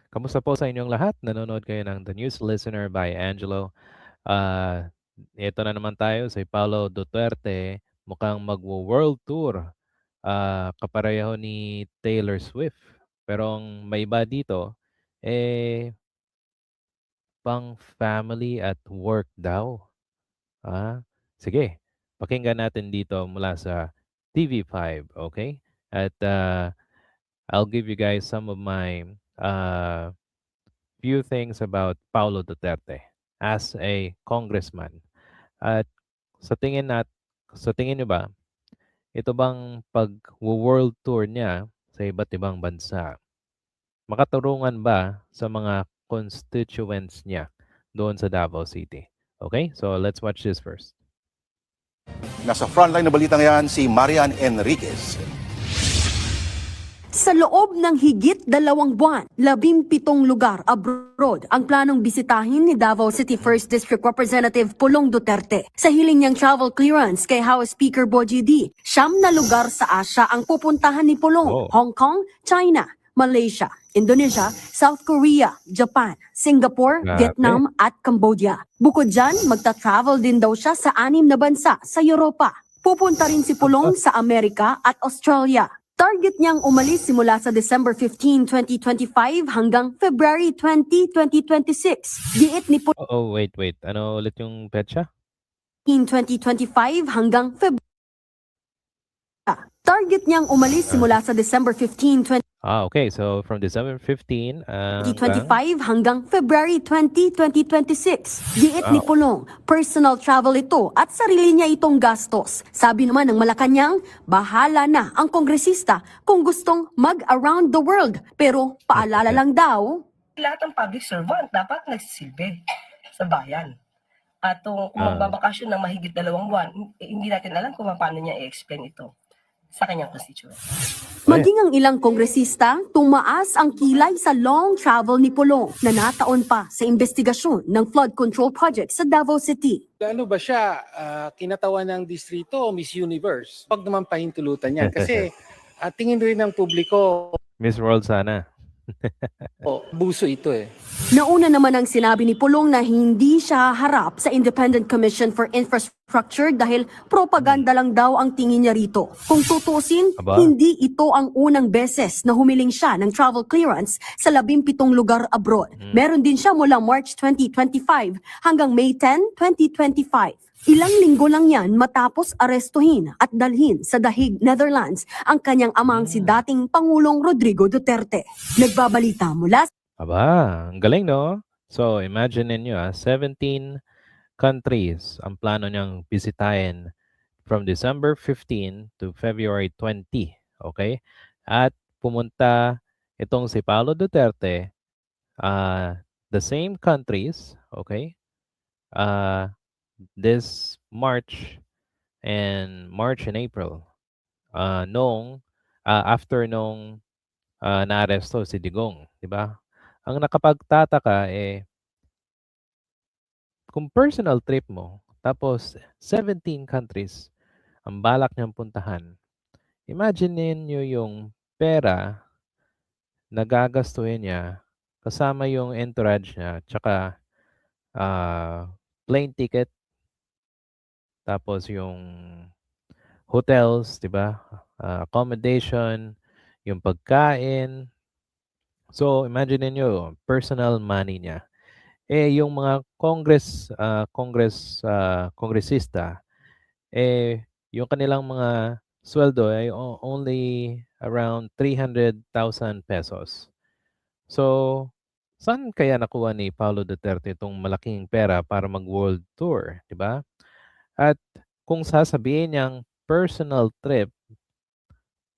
Kamusta po sa inyong lahat? Nanonood kayo ng The News Listener by Angelo. Ito na naman tayo si Paulo Duterte, mukhang magwo-world tour, kapareho ni Taylor Swift. Pero ang may iba dito, eh, pang family at work daw. Sige, pakinggan natin dito mula sa TV5, okay? At I'll give you guys some of my few things about Paulo Duterte as a congressman. At sa tingin nat sa tingin niyo ba, ito bang pag-world tour niya sa iba't ibang bansa, makaturungan ba sa mga constituents niya doon sa Davao City? Okay, so let's watch this first. Nasa frontline na balita ngayon si Marian Enriquez. Sa loob ng higit 2 buwan, 17 lugar abroad ang planong bisitahin ni Davao City 1st District Representative Pulong Duterte. Sa hiling niyang travel clearance kay House Speaker Bogie D, 9 na lugar sa Asia ang pupuntahan ni Pulong: Oh. Hong Kong, China, Malaysia, Indonesia, South Korea, Japan, Singapore, Grabe. Vietnam at Cambodia. Bukod dyan, magta-travel din daw siya sa 6 na bansa sa Europa. Pupunta rin si Pulong sa Amerika at Australia. Target niyang umalis simula sa December 15, 2025 hanggang February 20, 2026. Giit ni Pulong Oh, wait. Ano ulit yung petsa? 2025 hanggang February. Target niyang umalis simula sa December 15, Okay. So from December 15 2025 hanggang February 20, 2026. Giit ni Pulong, personal travel ito at sarili niya itong gastos. Sabi naman ng Malacanang, bahala na ang kongresista kung gustong mag-around the world. Pero paalala lang daw, lahat ng public servant dapat nagsisilbi sa bayan. At kung Ah. magbabakasyon ng mahigit 2 buwan, hindi natin alam kung paano niya i-explain ito sa kanyang constituent. maging ang ilang kongresista, tumaas ang kilay sa long travel ni Pulong na nataon pa sa investigasyon ng flood control project sa Davao City. Ano ba siya, kinatawan ng distrito o Miss Universe? Huwag naman pahintulutan yan kasi tingin rin ng publiko, Miss World sana. buso ito eh. Nauna naman ang sinabi ni Pulong na hindi siya harap sa Independent Commission for Infrastructure dahil propaganda lang daw ang tingin niya rito. Kung tutusin, Aba. hindi ito ang unang beses na humiling siya ng travel clearance sa 17 lugar abroad. Meron din siya mula March 2025 hanggang May 10, 2025. Ilang linggo lang yan matapos arestuhin at dalhin sa The Hague, Netherlands ang kanyang amang si dating Pangulong Rodrigo Duterte. Nagbabalita mula Aba, ang galing, no? So, imagine ninyo, 17 countries ang plano niyang bisitahin from December 15 to February 20, okay? At pumunta itong si Paulo Duterte, the same countries, okay? This March and April, after nung naaresto si Digong, di ba? Ang nakapagtataka kung personal trip mo, tapos 17 countries ang balak niyang puntahan, imagine niyo yung pera na gagastuhin niya kasama yung entourage niya, tsaka plane ticket, tapos yung hotels, di ba? Accommodation, yung pagkain. So, imagine niyo personal money niya. Yung mga kongresista, yung kanilang mga sweldo ay only around 300,000 pesos. So, saan kaya nakuha ni Paulo Duterte itong malaking pera para mag-world tour, di ba? At kung sasabihin niyang personal trip,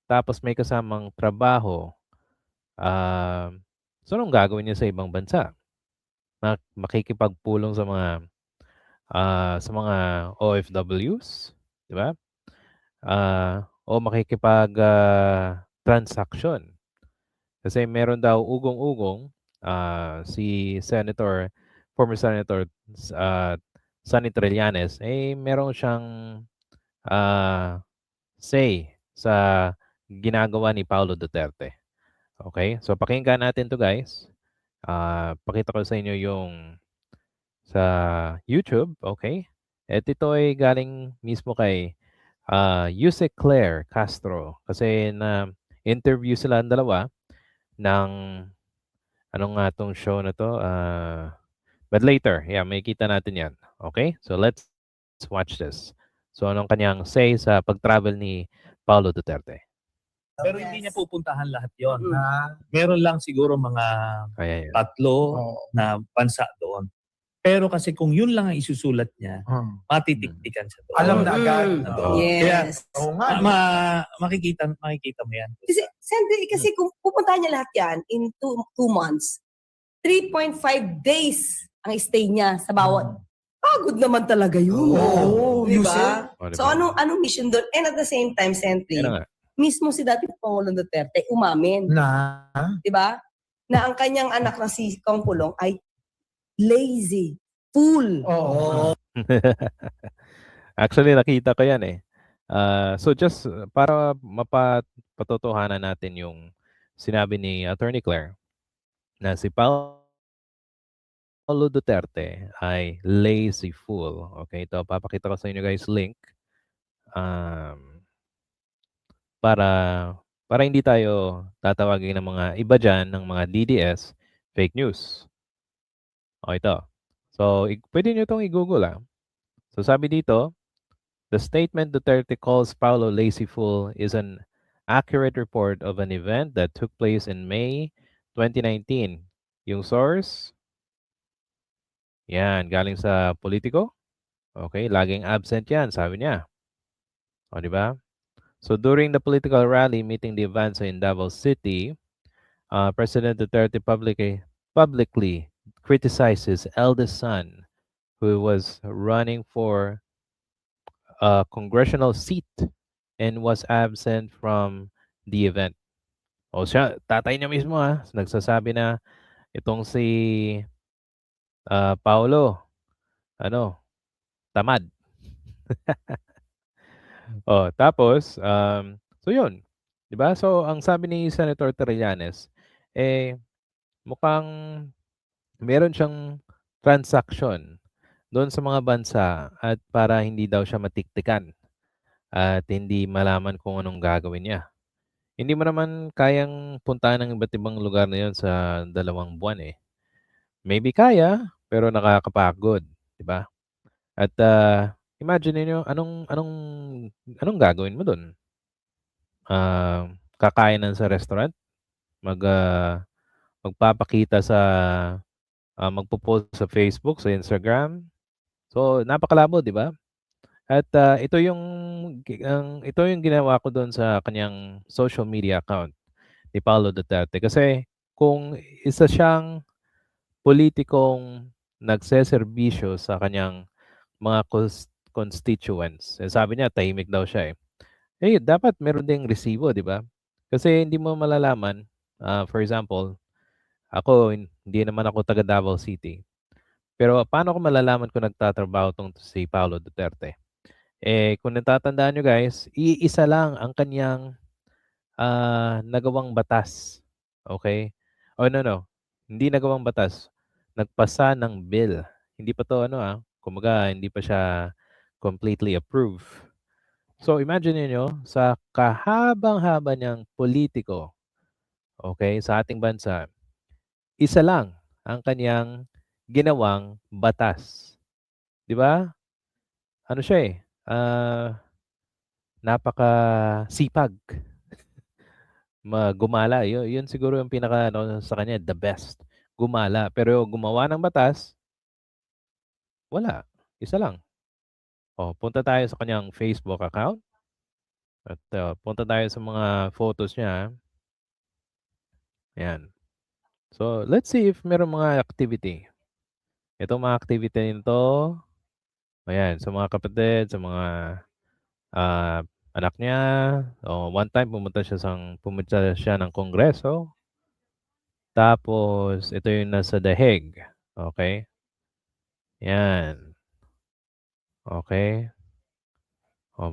tapos may kasamang trabaho, so anong gagawin niya sa ibang bansa? Makikipagpulong sa mga OFWs, di ba? O makikipag transaction. Kasi meron daw ugong-ugong si former Senator Sonny Trillanes, meron siyang say sa ginagawa ni Paulo Duterte. Okay? So pakinggan natin to, guys. Pakita ko sa inyo yung sa YouTube, okay? At ito ay galing mismo kay Yuse Claire Castro kasi na-interview sila ang dalawa ng ano nga 'tong show na 'to, but later, yeah, makikita natin 'yan, okay? So let's watch this. So anong kanyang say sa pag-travel ni Paulo Duterte? Pero hindi niya pupuntahan lahat yon. Meron lang siguro mga Ayan, 3 na bansa doon. Pero kasi kung yun lang ang isusulat niya, matitiktikan siya doon. Alam na agad. Oo. Yes. Oo nga. Makikita mo yan. Kasi, siyempre, kasi kung pupuntahan niya lahat yan in 2 months, 3.5 days ang stay niya sa bawat. Pagod naman talaga yun. Oo, Di Yuse. ba? O, So, diba? anong mission doon? And at the same time, Sentry, Yan na nga. mismo si dating Pangulong Duterte umamin, Na. di ba? Na ang kanyang anak na si Kong Pulong ay lazy, fool. Oo. Actually, nakita ko yan, eh. So just para mapatotohanan natin yung sinabi ni Attorney Claire na si Paulo Duterte ay lazy fool. Okay, ito papakita ko sa inyo guys link para para hindi tayo tatawagin ng mga iba diyan ng mga DDS fake news. O ito. So pwede niyo itong i-Google. So sabi dito, the statement Duterte calls Paulo lazy fool is an accurate report of an event that took place in May 2019. Yung source, yan, galing sa Politico. Okay, laging absent yan, sabi niya. O, di ba? So during the political rally meeting the Avanza in Davao City, President Duterte publicly criticized his eldest son, who was running for a congressional seat and was absent from the event. O siya, tatay niya mismo nagsasabi na itong si Paulo, tamad. Tapos, so yun, 'di ba? So ang sabi ni Senator Trillanes, mukhang meron siyang transaction doon sa mga bansa at para hindi daw siya matiktikan at hindi malaman kung anong gagawin niya. Hindi mo naman kayang puntahan ng iba't ibang lugar na yun sa 2 buwan, eh. Maybe kaya, pero nakakapagod, 'di ba? At, imagine niyo anong gagawin mo dun? Kakain sa restaurant? Magpapakita sa, magpo-post sa Facebook, sa Instagram? So, napakalabo, 'di ba? At, ito yung ginawa ko dun sa kanyang social media account ni Paulo Duterte. Kasi kung isa siyang pulitikong nagseserbisyo sa kanyang mga constituents, sabi niya tahimik daw siya, eh. Dapat meron ding resibo, 'di ba? Kasi hindi mo malalaman, for example, ako hindi naman ako taga Davao City. Pero paano ko malalaman kung nagtatrabaho 'tong si Paulo Duterte? Kung natatandaan niyo guys, iisa lang ang kaniyang, nagawang batas, okey? No, hindi nagawang batas, nagpasa ng bill. Hindi pa 'to kumbaga hindi pa siya completely approved. So imagine niyo sa kahabang-haba niyang politiko, okey, sa ating bansa, isa lang ang kaniyang ginawang batas, 'di ba? Ano siya, napakasipag gumala. Yun siguro yung pinaka-ano sa kanya, the best, gumala. Pero gumawa ng batas, wala, isa lang. Punta tayo sa kanyang Facebook account at, punta tayo sa mga photos niya, ayan. So, let's see if merong mga activity. Itong mga activity nito, ayan, sa mga kapatid, sa mga, anak niya. One time pumunta siya ng kongreso. Tapos ito yung nasa The Hague, okey. 'Yan, okey.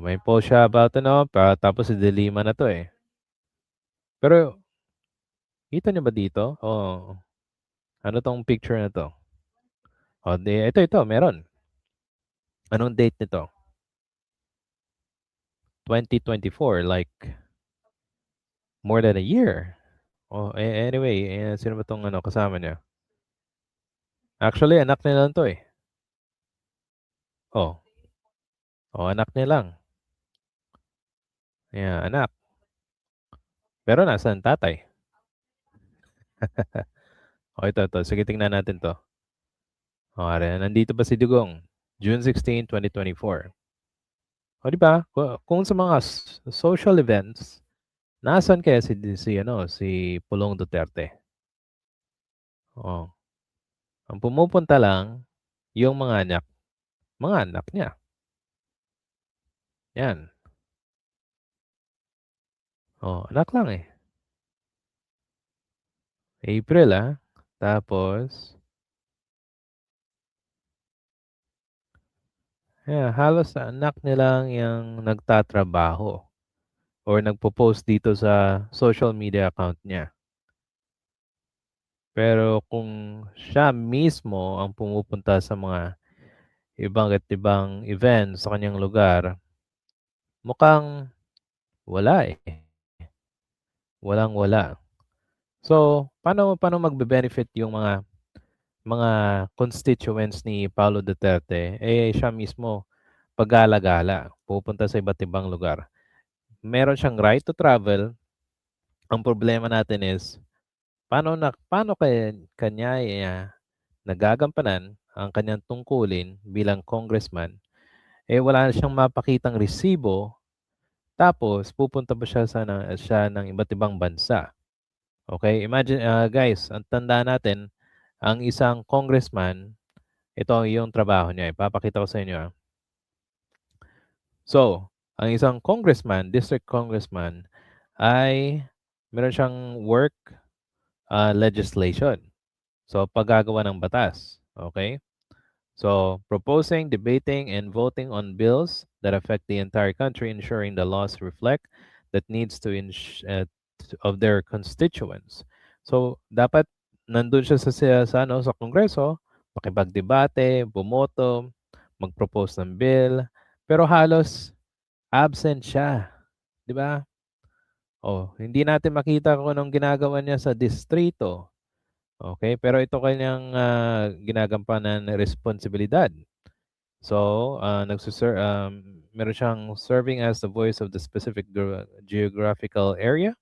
May post siya about tapos si De Lima na 'to, eh. Pero kita niyo ba dito? Ano 'tong picture na 'to? O, ito, meron. Anong date nito? 2024, like more than a year. Oh, anyway, sino ba 'tong kasama niya? Actually, anak niya lang 'to, eh. Oh. Oh, anak niya lang. Yeah, anak. Pero nasaan tatay? Oh, ito. Sige, tingnan natin 'to. Oh, nandito pa si Dugong. June 16, 2024. Oh, 'di ba? Kung sa mga social events, nasaan kaya si Pulong Duterte? Oh, ang pumupunta lang yung mga anak niya. 'Yan. Oh, anak lang, eh. April, tapos halos anak niya lang yang nagtatrabaho or nagpo-post dito sa social media account niya. Pero kung siya mismo ang pumupunta sa mga iba't ibang events sa kanyang lugar, mukhang wala, eh. Walang-wala. So, paano magbe-benefit yung mga constituents ni Paulo Duterte, siya mismo paggala-gala, pupunta sa iba't ibang lugar. Meron siyang right to travel. Ang problema natin is paano kanya nagagampanan ang kanyang tungkulin bilang congressman, wala siyang mapakitang resibo, tapos pupunta pa siya ng iba't ibang bansa. Okay, imagine, guys, ang tandaan natin, ang isang congressman, ito yung trabaho niya. Ipapakita ko sa inyo. So, ang isang congressman, district congressman, ay meron siyang work legislation. So, paggagawa ng batas. Okay? So, proposing, debating, and voting on bills that affect the entire country, ensuring the laws reflect that needs of their constituents. So, dapat nandun siya sa Kongreso, makipagdebate, bumoto, mag-propose ng bill, pero halos absent siya, 'di ba? Oh, hindi natin makita kung anong ginagawa niya sa distrito. Okay, pero ito kanyang ginagampanan na responsibilidad. So, meron siyang serving as the voice of the specific geographical area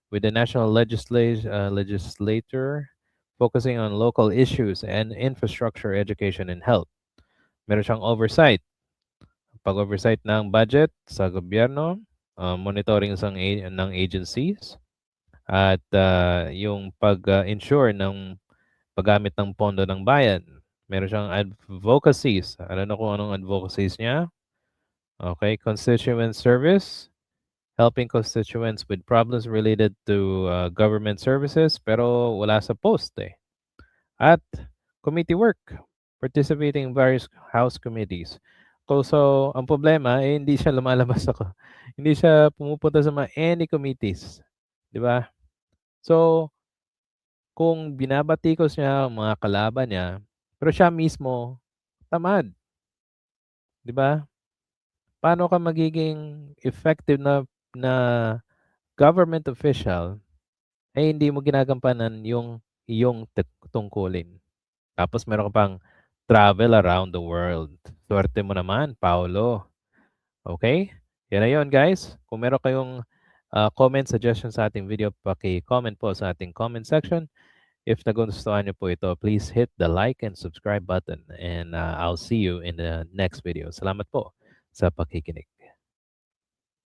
with the national legislature focusing on local issues and infrastructure, education, and health. Meron siyang oversight. Pag-oversight ng budget sa gobyerno, monitoring ng agencies, at yung pag-ensure ng paggamit ng pondo ng bayan. Meron siyang advocacies. Alam na kung anong advocacies niya. Okay, constituent service, helping constituents with problems related to government services, pero wala sa post, eh. At committee work, participating in various house committees. So ang problema, hindi siya lumalabas hindi siya pumupunta sa any committees, 'di ba? So, kung binabatikos niya ang mga kalaban niya, pero siya mismo tamad, 'di ba? Paano ka magiging effective na government official, hindi mo ginagampanan yung iyong tungkulin. Tapos meron ka pang travel around the world. Swerte mo naman, Paulo. Okay? Yan na yun, guys. Kung meron kayong comment, suggestion sa ating video, paki-comment po sa ating comment section. If nagustuhan niyo po ito, please hit the like and subscribe button. And I'll see you in the next video. Salamat po sa pakikinig.